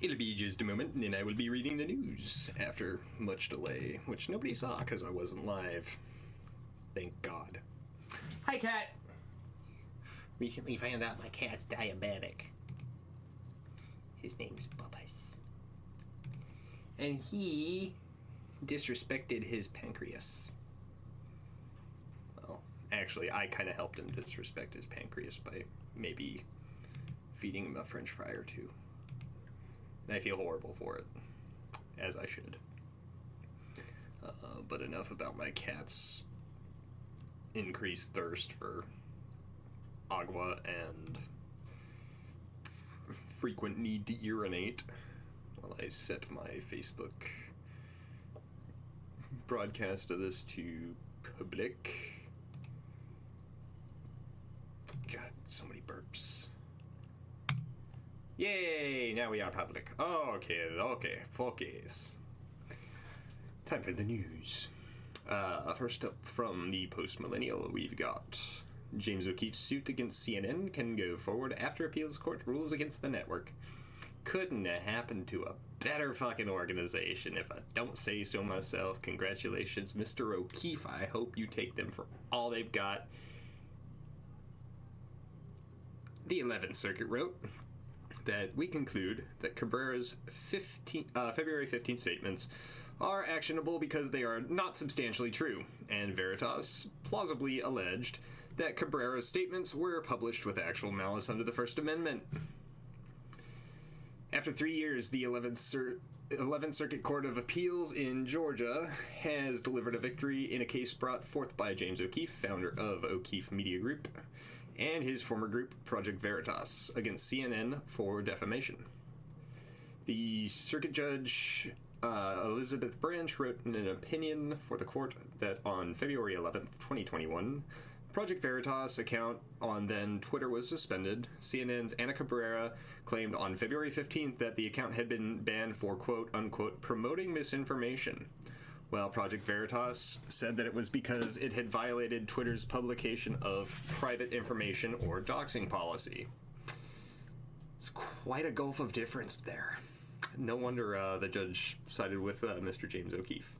It'll be just a moment, and then I will be reading the news after much delay, which nobody saw because I wasn't live. Thank God. Hi, cat. Recently found out my cat's diabetic. His name's Bubba's. And he disrespected his pancreas. Well, actually, I kind of helped him disrespect his pancreas by maybe feeding him a French fry or two. And I feel horrible for it, as I should. But enough about my cat's increased thirst for agua and frequent need to urinate while I set my Facebook broadcast of this to public. God, so many burps. Yay! Now we are public. Oh, okay, focus. Time for the news. First up from the Post-Millennial, we've got James O'Keefe's suit against CNN can go forward after appeals court rules against the network. Couldn't have happened to a better fucking organization, if I don't say so myself. Congratulations, Mr. O'Keefe. I hope you take them for all they've got. The 11th Circuit wrote that we conclude that Cabrera's February 15th statements are actionable because they are not substantially true, and Veritas plausibly alleged that Cabrera's statements were published with actual malice under the First Amendment. After 3 years, the 11th Circuit Court of Appeals in Georgia has delivered a victory in a case brought forth by James O'Keefe, founder of O'Keefe Media Group, and his former group, Project Veritas, against CNN for defamation. The circuit judge, Elizabeth Branch, wrote in an opinion for the court that on February 11th, 2021, Project Veritas account on then Twitter was suspended. CNN's Ana Cabrera claimed on February 15th that the account had been banned for quote-unquote promoting misinformation, while Project Veritas said that it was because it had violated Twitter's publication of private information or doxing policy. It's quite a gulf of difference there. No wonder the judge sided with Mr. James O'Keefe.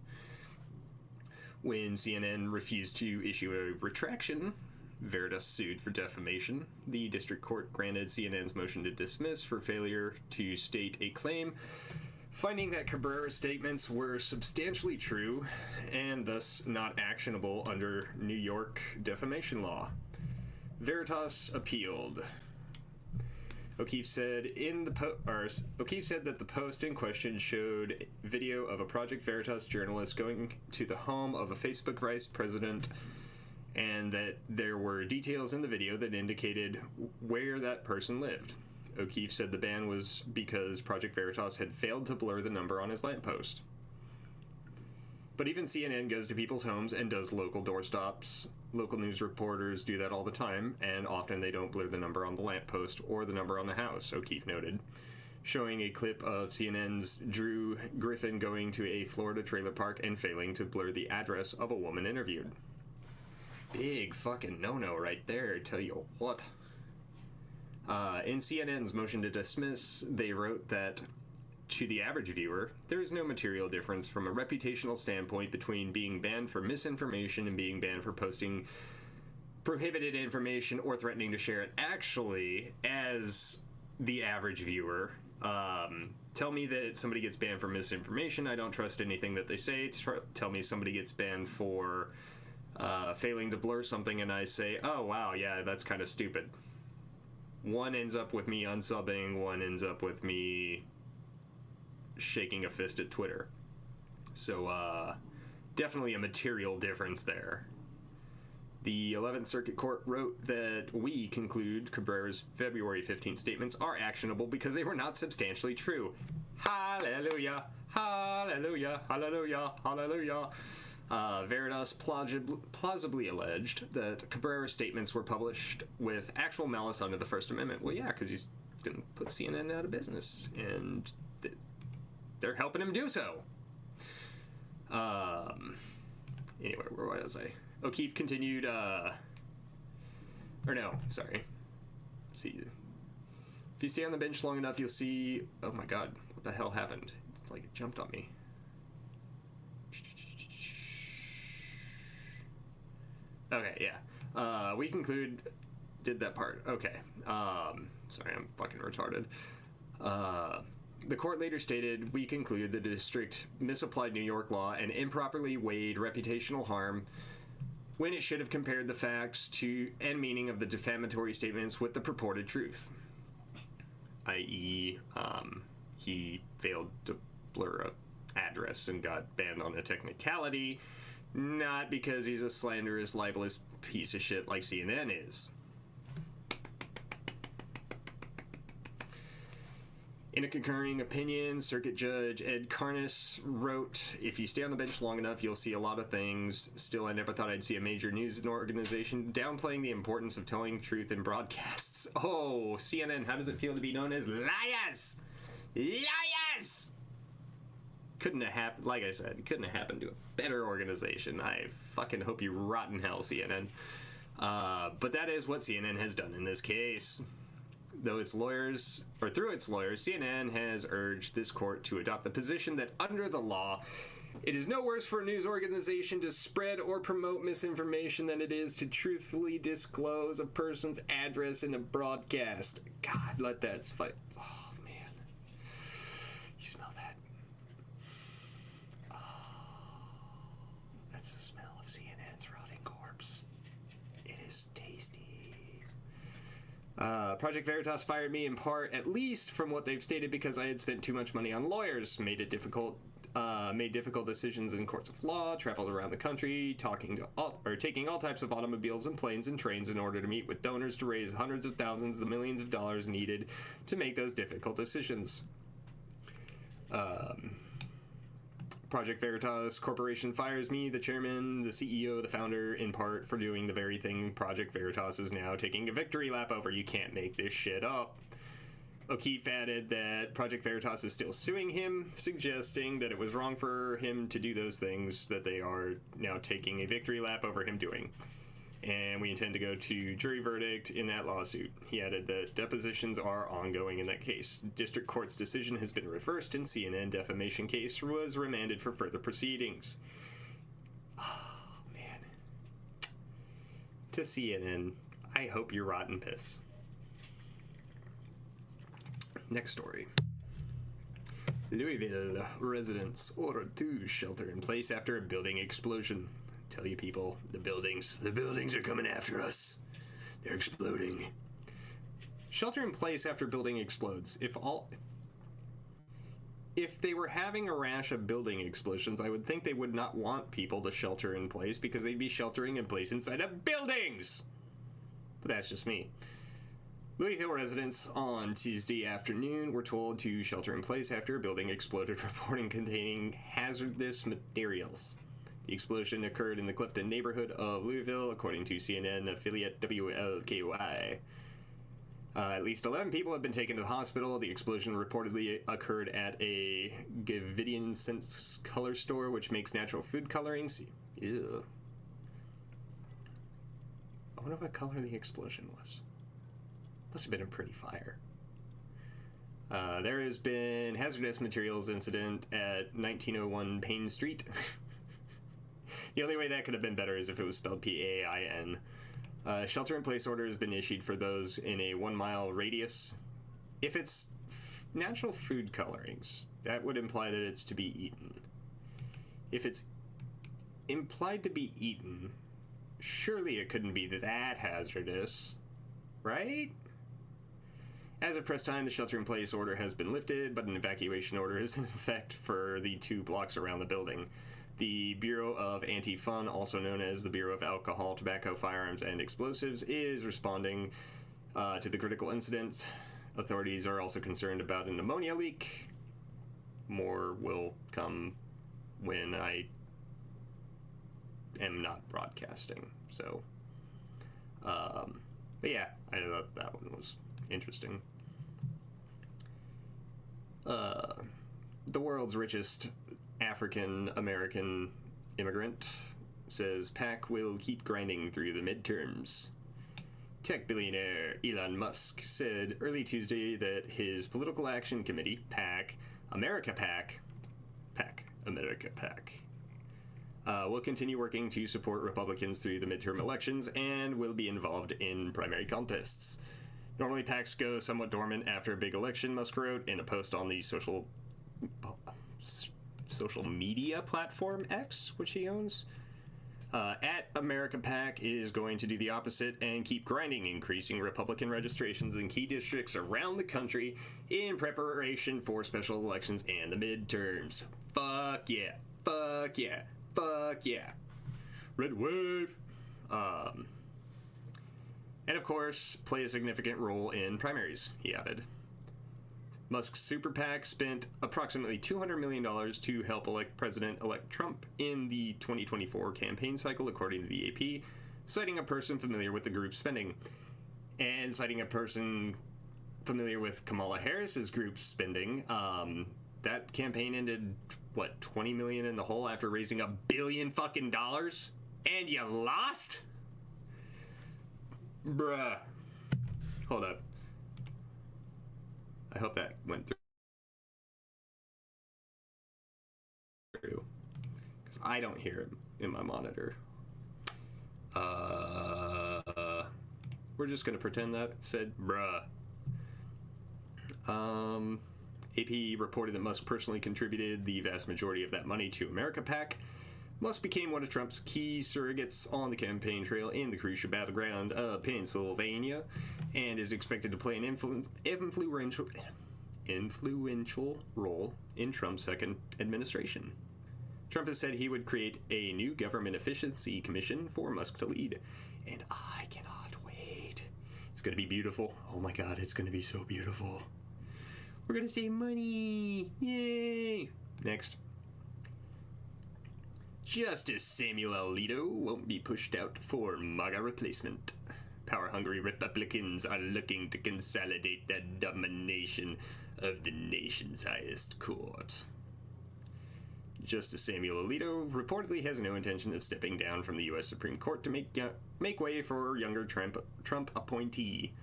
When CNN refused to issue a retraction, Veritas sued for defamation. The district court granted CNN's motion to dismiss for failure to state a claim, finding that Cabrera's statements were substantially true and thus not actionable under New York defamation law. Veritas appealed. O'Keefe said that the post in question showed video of a Project Veritas journalist going to the home of a Facebook vice president, and that there were details in the video that indicated where that person lived. O'Keefe said the ban was because Project Veritas had failed to blur the number on his lamppost. But even CNN goes to people's homes and does local doorstops. Local news reporters do that all the time, and often they don't blur the number on the lamppost or the number on the house, O'Keefe noted, showing a clip of CNN's Drew Griffin going to a Florida trailer park and failing to blur the address of a woman interviewed. Big fucking no-no right there, I tell you what. In CNN's motion to dismiss, they wrote that, to the average viewer, there is no material difference from a reputational standpoint between being banned for misinformation and being banned for posting prohibited information or threatening to share it. Actually, as the average viewer, tell me that somebody gets banned for misinformation, I don't trust anything that they say. Tell me somebody gets banned for failing to blur something, and I say, oh wow, yeah, that's kind of stupid. One ends up with me unsubbing, one ends up with me shaking a fist at Twitter. So definitely a material difference there. The 11th Circuit Court wrote that we conclude Cabrera's February 15th statements are actionable because they were not substantially true. Hallelujah, hallelujah, hallelujah, hallelujah. Veritas plausibly alleged that Cabrera's statements were published with actual malice under the First Amendment. Well, yeah, because he's going to put CNN out of business, and they're helping him do so. Anyway, where was I? O'Keefe continued, Let's see. If you stay on the bench long enough, you'll see... Oh my god, the hell happened? It's like it jumped on me. Okay, yeah. We conclude... Did that part. Okay. Sorry, I'm fucking retarded. The court later stated, we conclude the district misapplied New York law and improperly weighed reputational harm when it should have compared the facts to and meaning of the defamatory statements with the purported truth. I.e., he failed to blur a address and got banned on a technicality, not because he's a slanderous, libelous piece of shit like CNN is. In a concurring opinion, Circuit Judge Ed Carnes wrote, if you stay on the bench long enough, you'll see a lot of things. Still, I never thought I'd see a major news organization downplaying the importance of telling truth in broadcasts. Oh, CNN, how does it feel to be known as liars? Liars! Couldn't have happened, like I said, couldn't have happened to a better organization. I fucking hope you rot in hell, CNN. But that is what CNN has done in this case. Though its lawyers, or through its lawyers, CNN has urged this court to adopt the position that under the law, it is no worse for a news organization to spread or promote misinformation than it is to truthfully disclose a person's address in a broadcast. God, let that fight. Oh, man. You smell that? Oh, that's the smell of CNN's rotting corpse. It is tasty. Project Veritas fired me in part, at least from what they've stated, because I had spent too much money on lawyers, made difficult decisions in courts of law, traveled around the country, taking all types of automobiles and planes and trains in order to meet with donors to raise hundreds of thousands, the millions of dollars needed to make those difficult decisions. Project Veritas Corporation fires me, the chairman, the CEO, the founder, in part for doing the very thing Project Veritas is now taking a victory lap over. You can't make this shit up. O'Keefe added that Project Veritas is still suing him, suggesting that it was wrong for him to do those things that they are now taking a victory lap over him doing. And we intend to go to jury verdict in that lawsuit. He added that depositions are ongoing in that case. District Court's decision has been reversed and CNN defamation case was remanded for further proceedings. Oh, man. To CNN, I hope you're rotten piss. Next story. Louisville residents ordered to shelter in place after a building explosion. Tell you people, the buildings are coming after us. They're exploding. Shelter in place after building explodes. If they were having a rash of building explosions, I would think they would not want people to shelter in place because they'd be sheltering in place inside of buildings. But that's just me. Louisville residents on Tuesday afternoon were told to shelter in place after a building exploded, reporting containing hazardous materials. The explosion occurred in the Clifton neighborhood of Louisville, according to CNN affiliate WLKY. At least 11 people have been taken to the hospital. The explosion reportedly occurred at a Gavidian Sense color store, which makes natural food colorings. Ew. I wonder what color the explosion was. Must have been a pretty fire. There has been hazardous materials incident at 1901 Payne Street. The only way that could have been better is if it was spelled P-A-I-N. Shelter-in-place order has been issued for those in a 1-mile radius. If it's natural food colorings, that would imply that it's to be eaten. If it's implied to be eaten, surely it couldn't be that hazardous, right? As of press time, the shelter-in-place order has been lifted, but an evacuation order is in effect for the 2 blocks around the building. The Bureau of Anti-Fun, also known as the Bureau of Alcohol, Tobacco, Firearms, and Explosives, is responding to the critical incidents. Authorities are also concerned about an ammonia leak. More will come when I am not broadcasting. So, but yeah, I thought that one was interesting. The world's richest African-American immigrant says PAC will keep grinding through the midterms. Tech billionaire Elon Musk said early Tuesday that his Political Action Committee, PAC, America PAC, will continue working to support Republicans through the midterm elections and will be involved in primary contests. Normally, PACs go somewhat dormant after a big election, Musk wrote in a post on the social media platform X, which he owns. At America PAC is going to do the opposite and keep grinding, increasing Republican registrations in key districts around the country in preparation for special elections and the midterms. Fuck yeah. Fuck yeah. Fuck yeah. Red wave. And of course, play a significant role in primaries, he added. Musk's super PAC spent approximately $200 million to help elect President-elect Trump in the 2024 campaign cycle, according to the AP, citing a person familiar with the group's spending. And citing a person familiar with Kamala Harris's group's spending, that campaign ended, what, $20 million in the hole after raising $1 billion fucking dollars? And you lost? Bruh. Hold up. I hope that went through. Because I don't hear it in my monitor. We're just going to pretend that it said bruh. AP reported that Musk personally contributed the vast majority of that money to America PAC. Musk became one of Trump's key surrogates on the campaign trail in the crucial battleground of Pennsylvania and is expected to play an influential role in Trump's second administration. Trump has said he would create a new government efficiency commission for Musk to lead, and I cannot wait. It's going to be beautiful. Oh my god, it's going to be so beautiful. We're going to save money. Yay! Next. Justice Samuel Alito won't be pushed out for MAGA replacement. Power-hungry Republicans are looking to consolidate the domination of the nation's highest court. Justice Samuel Alito reportedly has no intention of stepping down from the U.S. Supreme Court to make way for younger Trump appointee.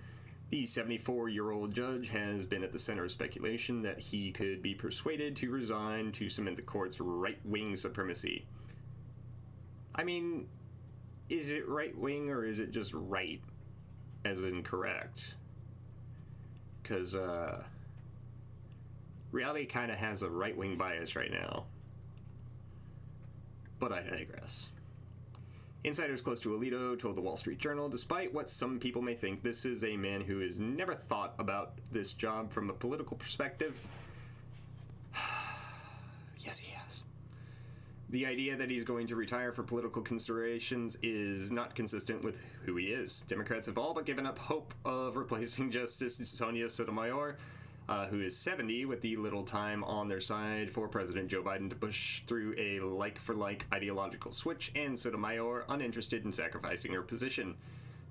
The 74-year-old judge has been at the center of speculation that he could be persuaded to resign to cement the court's right-wing supremacy. I mean, is it right-wing or is it just right, as in correct? Because, reality kind of has a right-wing bias right now. But I digress. Insiders close to Alito told the Wall Street Journal, despite what some people may think, this is a man who has never thought about this job from a political perspective. Yes, he has. The idea that he's going to retire for political considerations is not consistent with who he is. Democrats have all but given up hope of replacing Justice Sonia Sotomayor, who is 70, with the little time on their side for President Joe Biden to push through a like-for-like ideological switch, and Sotomayor uninterested in sacrificing her position.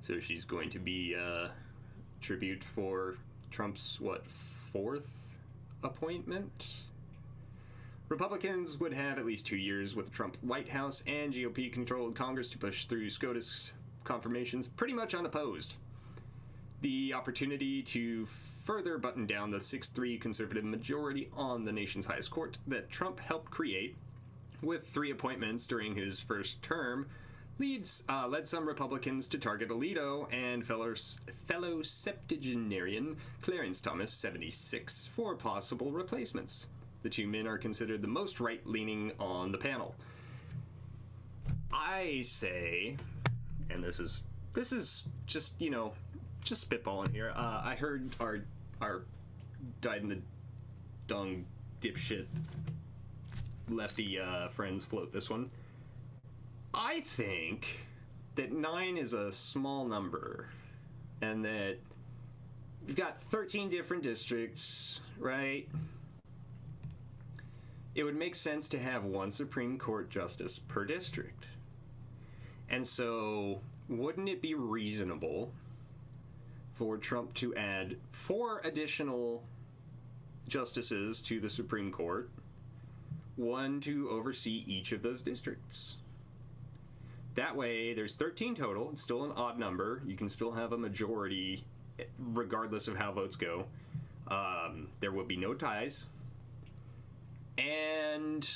So she's going to be tribute for Trump's, fourth appointment? Republicans would have at least 2 years with the Trump White House and GOP-controlled Congress to push through SCOTUS confirmations pretty much unopposed. The opportunity to further button down the 6-3 conservative majority on the nation's highest court that Trump helped create with 3 appointments during his first term led some Republicans to target Alito and fellow septuagenarian Clarence Thomas, 76, for possible replacements. The two men are considered the most right-leaning on the panel. I say, and this is just, just spitballing here. I heard our dyed in the dung dipshit lefty friends float this one. I think that 9 is a small number, and that you've got 13 different districts, right? It would make sense to have one Supreme Court justice per district. And so, wouldn't it be reasonable for Trump to add 4 additional justices to the Supreme Court, 1 to oversee each of those districts? That way, there's 13 total. It's still an odd number. You can still have a majority regardless of how votes go. There will be no ties. And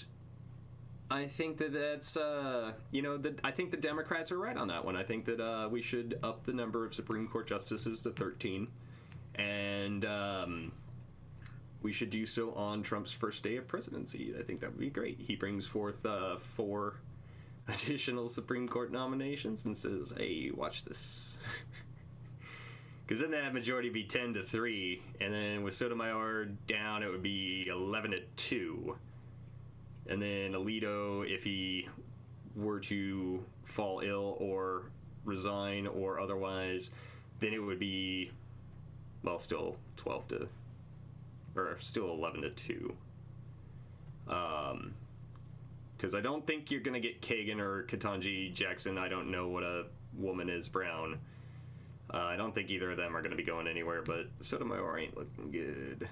I think that's, I think the Democrats are right on that one. I think that we should up the number of Supreme Court justices to 13. And we should do so on Trump's first day of presidency. I think that would be great. He brings forth 4 additional Supreme Court nominations and says, hey, watch this. Because then that majority would be 10-3. And then with Sotomayor down, it would be 11-2. And then Alito, if he were to fall ill or resign or otherwise, then it would be, well, still 11-2. Because I don't think you're going to get Kagan or Ketanji Jackson. I don't know what a woman is brown. I don't think either of them are going to be going anywhere, but Sotomayor ain't looking good.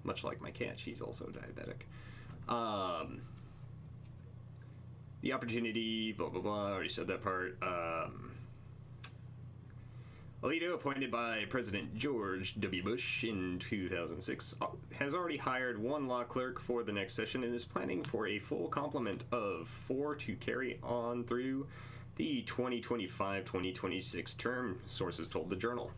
Much like my cat, she's also diabetic. The opportunity, blah, blah, blah, I already said that part. Alito, appointed by President George W. Bush in 2006, has already hired 1 law clerk for the next session and is planning for a full complement of 4 to carry on through the 2025-2026 term, sources told the Journal.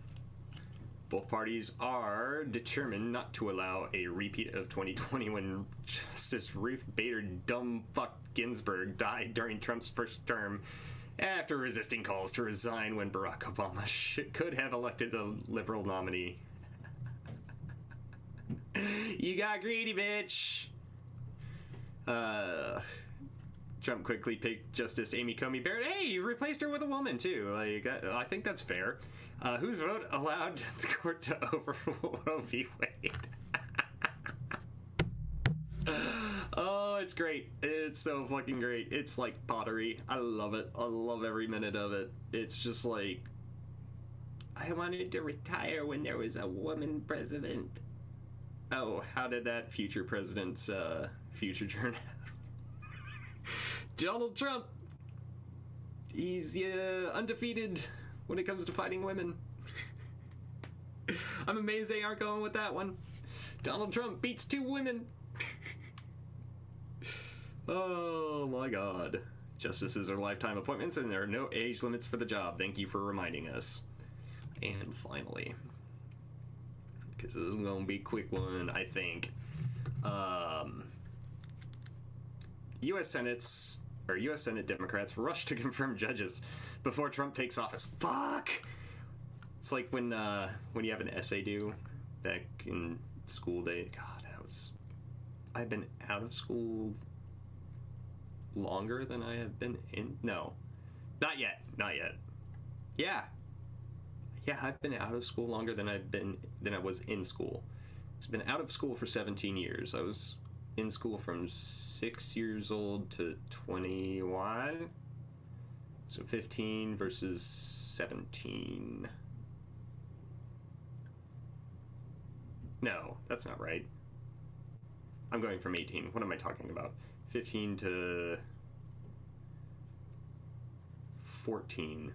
Both parties are determined not to allow a repeat of 2020 when Justice Ruth Bader Dumbfuck Ginsburg died during Trump's first term after resisting calls to resign when Barack Obama could have elected a liberal nominee. You got greedy, bitch! Trump quickly picked Justice Amy Coney Barrett. Hey, you replaced her with a woman, too. Like, I think that's fair. Whose vote allowed the court to overrule Roe v. Wade? Oh, it's great. It's so fucking great. It's like pottery. I love it. I love every minute of it. It's just like, I wanted to retire when there was a woman president. Oh, how did that future president's future turn out? Donald Trump. He's undefeated when it comes to fighting women. I'm amazed they aren't going with that one. Donald Trump beats 2 women. Oh my god. Justices are lifetime appointments and there are no age limits for the job. Thank you for reminding us. And finally, because this is going to be a quick one, I think. U.S. Senate Democrats rush to confirm judges before Trump takes office. Fuck! It's like when you have an essay due back in school day. God, I've been out of school longer than I have been in. No, not yet. Yeah, I've been out of school longer than I was in school. I've been out of school for 17 years. I was in school from 6 years old to 21. So 15 versus 17. No, that's not right. I'm going from 18. What am I talking about? 15 to 14.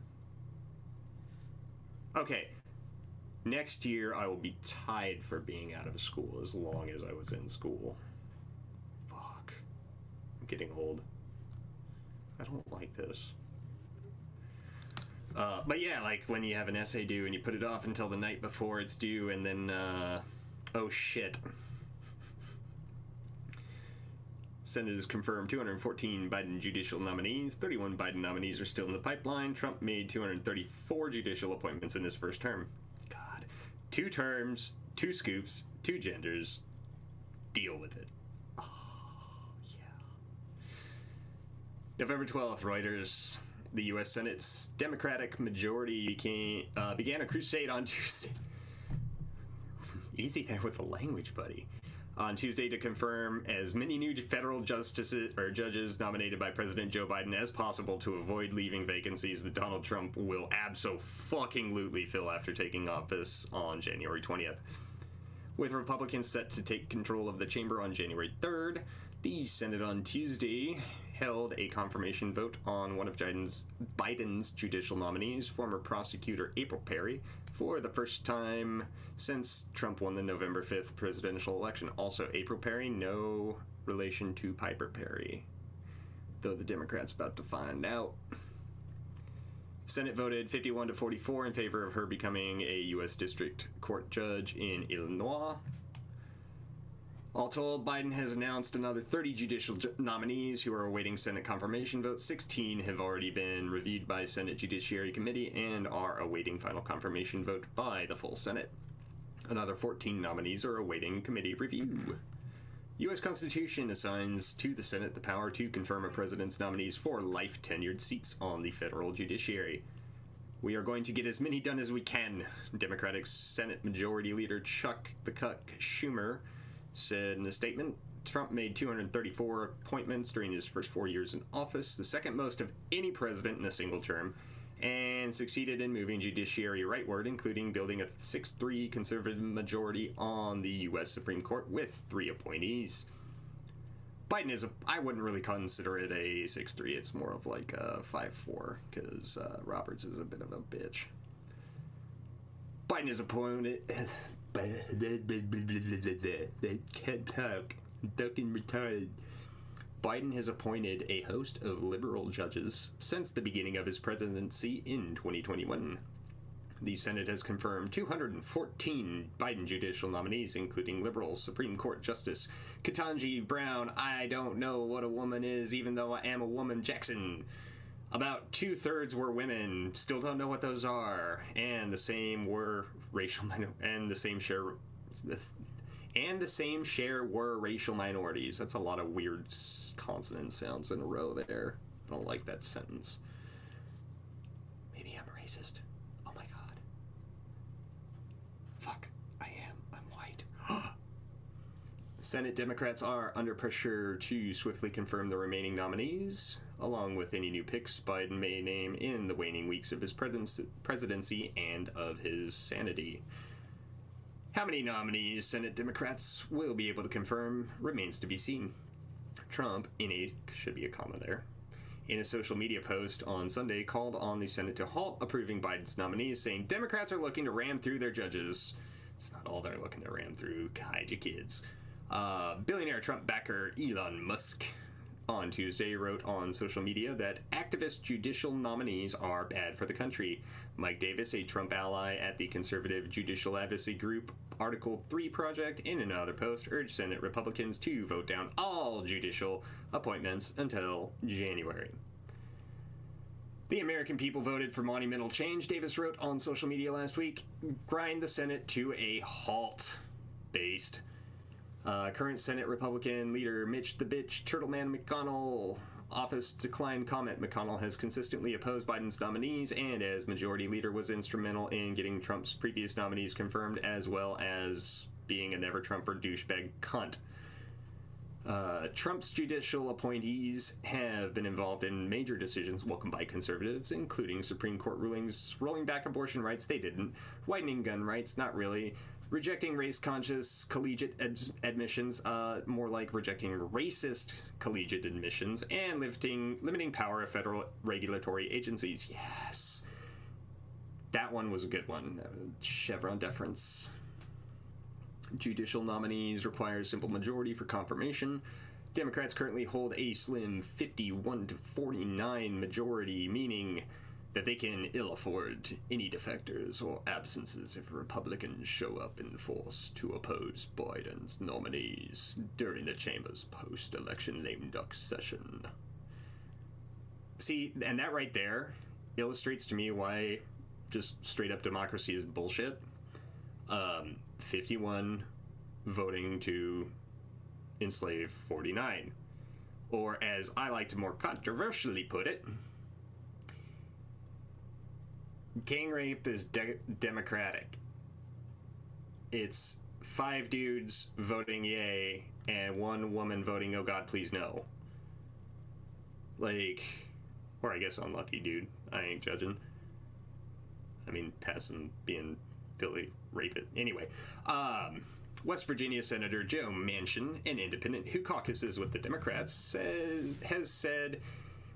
Okay. Next year, I will be tied for being out of school as long as I was in school. Fuck. I'm getting old. I don't like this. But yeah, like when you have an essay due and you put it off until the night before it's due and then, oh shit. Senate has confirmed 214 Biden judicial nominees. 31 Biden nominees are still in the pipeline. Trump made 234 judicial appointments in his first term. God. 2 terms, 2 scoops, 2 genders. Deal with it. Oh, yeah. November 12th, Reuters. The U.S. Senate's Democratic majority began a crusade on Tuesday. Easy there with the language, buddy. On Tuesday to confirm as many new federal judges nominated by President Joe Biden as possible to avoid leaving vacancies that Donald Trump will abso-fucking-lutely fill after taking office on January 20th. With Republicans set to take control of the chamber on January 3rd, the Senate on Tuesday held a confirmation vote on one of Biden's judicial nominees, former prosecutor April Perry, for the first time since Trump won the November 5th presidential election. Also, April Perry, no relation to Piper Perry, though the Democrats about to find out. Senate voted 51 to 44 in favor of her becoming a U.S. District Court judge in Illinois. All told, Biden has announced another 30 judicial nominees who are awaiting Senate confirmation votes. 16 have already been reviewed by Senate Judiciary Committee and are awaiting final confirmation vote by the full Senate. Another 14 nominees are awaiting committee review. U.S. Constitution assigns to the Senate the power to confirm a president's nominees for life tenured seats on the federal judiciary. We are going to get as many done as we can, Democratic Senate Majority Leader Chuck the Cuck Schumer said in a statement. Trump made 234 appointments during his first 4 years in office, the second most of any president in a single term, and succeeded in moving judiciary rightward, including building a 6-3 conservative majority on the U.S. Supreme Court with 3 appointees. Biden is I wouldn't really consider it a 6-3, it's more of like a 5-4, because Roberts is a bit of a bitch. Biden is appointed... They can't talk. I'm fucking retarded. Biden has appointed a host of liberal judges since the beginning of his presidency in 2021. The Senate has confirmed 214 Biden judicial nominees, including liberal Supreme Court Justice Ketanji Brown, I don't know what a woman is, even though I am a woman, Jackson. About 2/3 were women, still don't know what those are, and the same were share were racial minorities. That's a lot of weird consonant sounds in a row there. I don't like that sentence. Maybe I'm racist. Oh my god. Fuck, I am. I'm white. Senate Democrats are under pressure to swiftly confirm the remaining nominees, along with any new picks Biden may name in the waning weeks of his presidency and of his sanity. How many nominees Senate Democrats will be able to confirm remains to be seen. Trump, should be a comma there, in a social media post on Sunday, called on the Senate to halt approving Biden's nominees, saying Democrats are looking to ram through their judges. It's not all they're looking to ram through. Hide your kids. Billionaire Trump backer Elon Musk on Tuesday wrote on social media that activist judicial nominees are bad for the country. Mike Davis, a Trump ally at the conservative judicial advocacy group Article 3 Project, in another post urged Senate Republicans to vote down all judicial appointments until January. The American people voted for monumental change, Davis wrote on social media last week. Grind the Senate to a halt. Based. Current Senate Republican leader Mitch the Bitch Turtleman McConnell office declined comment. McConnell has consistently opposed Biden's nominees and as majority leader was instrumental in getting Trump's previous nominees confirmed, as well as being a never-Trumper douchebag cunt. Trump's judicial appointees have been involved in major decisions welcomed by conservatives, including Supreme Court rulings rolling back abortion rights, they didn't, widening gun rights, not really, rejecting race-conscious collegiate admissions, more like rejecting racist collegiate admissions, and limiting power of federal regulatory agencies. Yes. That one was a good one. Chevron deference. Judicial nominees require simple majority for confirmation. Democrats currently hold a slim 51 to 49 majority, meaning that they can ill afford any defectors or absences if Republicans show up in force to oppose Biden's nominees during the chamber's post-election lame duck session. See, and that right there illustrates to me why just straight up democracy is bullshit. 51 voting to enslave 49. Or as I like to more controversially put it, gang rape is democratic. It's 5 dudes voting yay and 1 woman voting oh god please no. Like, or I guess unlucky dude. I ain't judging. I mean, passing being Philly rape it. Anyway, West Virginia Senator Joe Manchin, an independent who caucuses with the Democrats, has said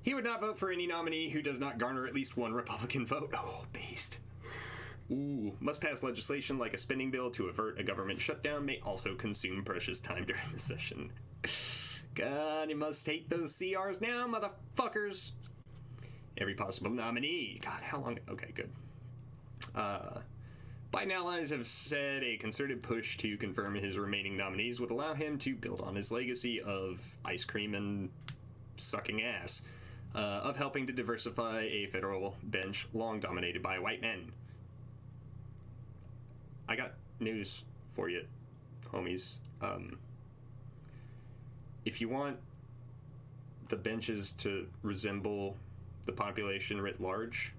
he would not vote for any nominee who does not garner at least 1 Republican vote. Oh, based. Must pass legislation like a spending bill to avert a government shutdown may also consume precious time during the session. God, you must take those CRs now, motherfuckers. Every possible nominee. God, how long? Okay, good. Biden allies have said a concerted push to confirm his remaining nominees would allow him to build on his legacy of ice cream and sucking ass, of helping to diversify a federal bench long dominated by white men. I got news for you, homies. If you want the benches to resemble the population writ large,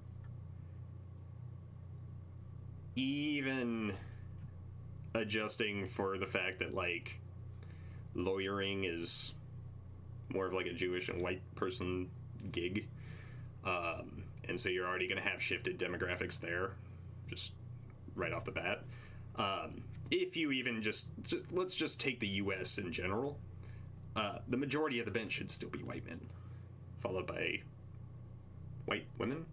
even adjusting for the fact that, like, lawyering is more of like a Jewish and white person gig, and so you're already going to have shifted demographics there, just right off the bat. If you even just let's just take the U.S. in general, the majority of the bench should still be white men, followed by white women,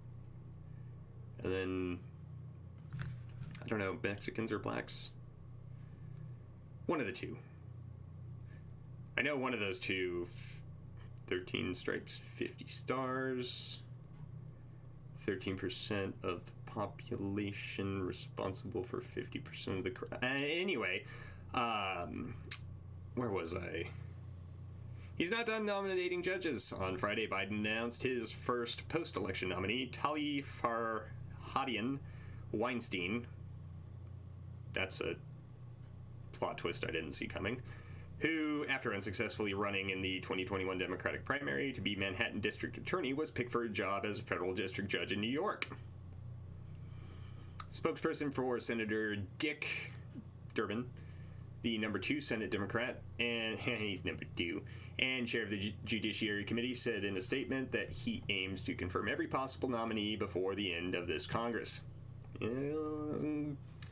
and then, I don't know, Mexicans or blacks? One of the two. I know one of those two, 13 stripes, 50 stars, 13% of the population responsible for 50% of the... anyway, where was I? He's not done nominating judges. On Friday, Biden announced his first post-election nominee, Tali Farhadian Weinstein. That's a plot twist I didn't see coming. Who, after unsuccessfully running in the 2021 Democratic primary to be Manhattan District Attorney, was picked for a job as a federal district judge in New York. Spokesperson for Senator Dick Durbin, the number 2 Senate Democrat, and he's number 2, and chair of the Judiciary Committee, said in a statement that he aims to confirm every possible nominee before the end of this Congress.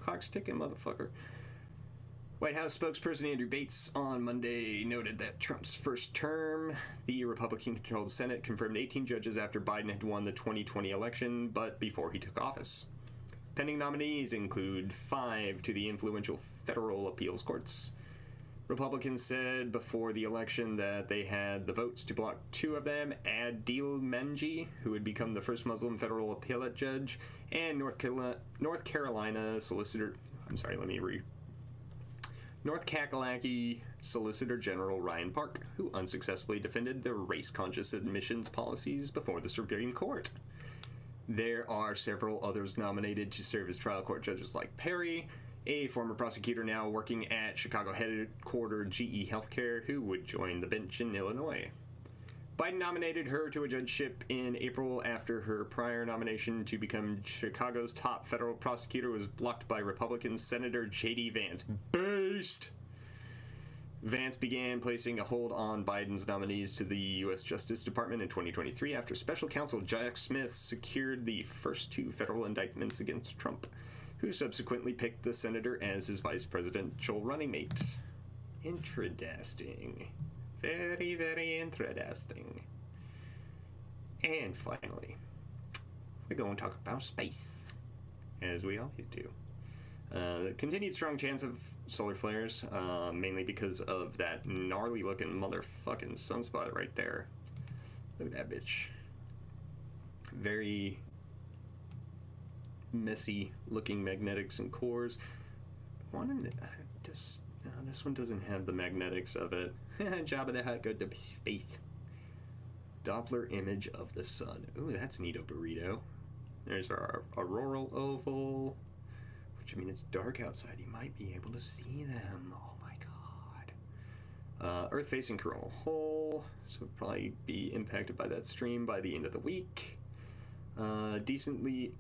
Clock's ticking, motherfucker. White House spokesperson Andrew Bates on Monday noted that Trump's first term, the Republican-controlled Senate, confirmed 18 judges after Biden had won the 2020 election, but before he took office. Pending nominees include 5 to the influential federal appeals courts. Republicans said before the election that they had the votes to block 2 of them, Adil Menji, who would become the first Muslim federal appellate judge, and North Carolina Solicitor... North Kakalaki Solicitor General Ryan Park, who unsuccessfully defended the race-conscious admissions policies before the Supreme Court. There are several others nominated to serve as trial court judges, like Perry, a former prosecutor now working at Chicago headquarter GE Healthcare, who would join the bench in Illinois. Biden nominated her to a judgeship in April after her prior nomination to become Chicago's top federal prosecutor was blocked by Republican Senator J.D. Vance. Based! Vance began placing a hold on Biden's nominees to the U.S. Justice Department in 2023 after special counsel Jack Smith secured the first 2 federal indictments against Trump, who subsequently picked the senator as his vice presidential running mate. Interesting. Very, very interesting. And finally, we're going to talk about space, as we always do. The continued strong chance of solar flares, mainly because of that gnarly-looking motherfucking sunspot right there. Look at that bitch. Very messy-looking magnetics and cores. This one doesn't have the magnetics of it. Jabba the Hutt, go to space. Doppler image of the sun. Ooh, that's neato burrito. There's our auroral oval, which, I mean, it's dark outside. You might be able to see them. Oh my god. Earth-facing coronal hole, so it'll probably be impacted by that stream by the end of the week. Decently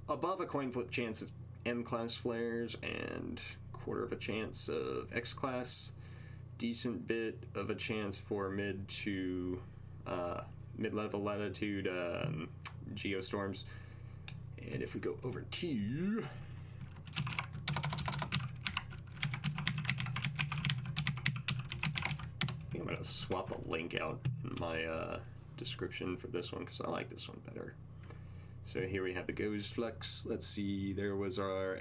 above a coin flip chance of M-class flares and quarter of a chance of X-class. Decent bit of a chance for mid to mid-level latitude geostorms. And if we go over to I think I'm going to swap the link out in my description for this one because I like this one better. So here we have the ghost flux. Let's see, there was our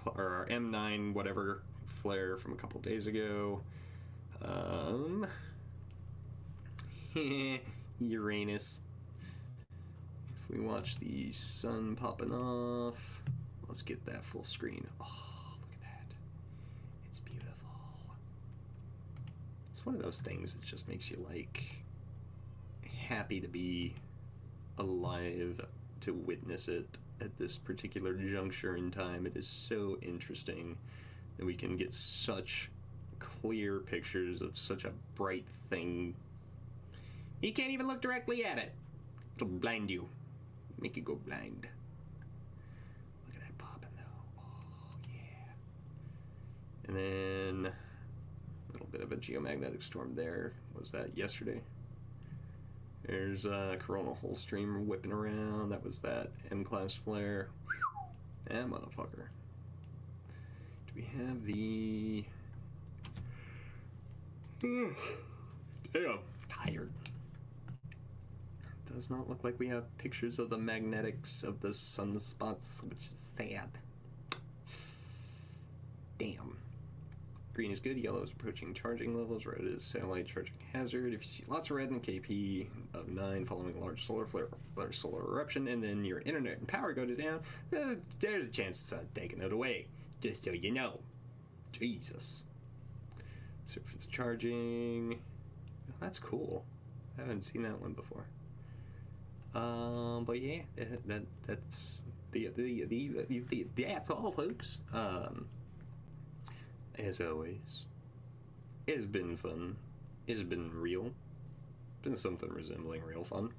our M9 whatever flare from a couple days ago. Uranus. If we watch the sun popping off, let's get that full screen. Oh, look at that. It's beautiful. It's one of those things that just makes you like happy to be alive to witness it at this particular juncture in time. It is so interesting that we can get such clear pictures of such a bright thing. You can't even look directly at it. It'll blind you. Make you go blind. Look at that popping though. Oh yeah. And then a little bit of a geomagnetic storm there. Was that yesterday? There's a coronal hole stream whipping around. That was that M-class flare. That motherfucker. Do we have the... Damn. Tired. Does not look like we have pictures of the magnetics of the sunspots, which is sad. Damn. Green is good, yellow is approaching charging levels, red is satellite charging hazard. If you see lots of red in KP of 9 following a large solar flare or solar eruption, and then your internet and power goes down, there's a chance it's taking it away. Just so you know. Jesus. Surface charging. Oh, that's cool. I haven't seen that one before. But yeah, that's that's all, folks. As always, it's been fun. It's been real. Been something resembling real fun.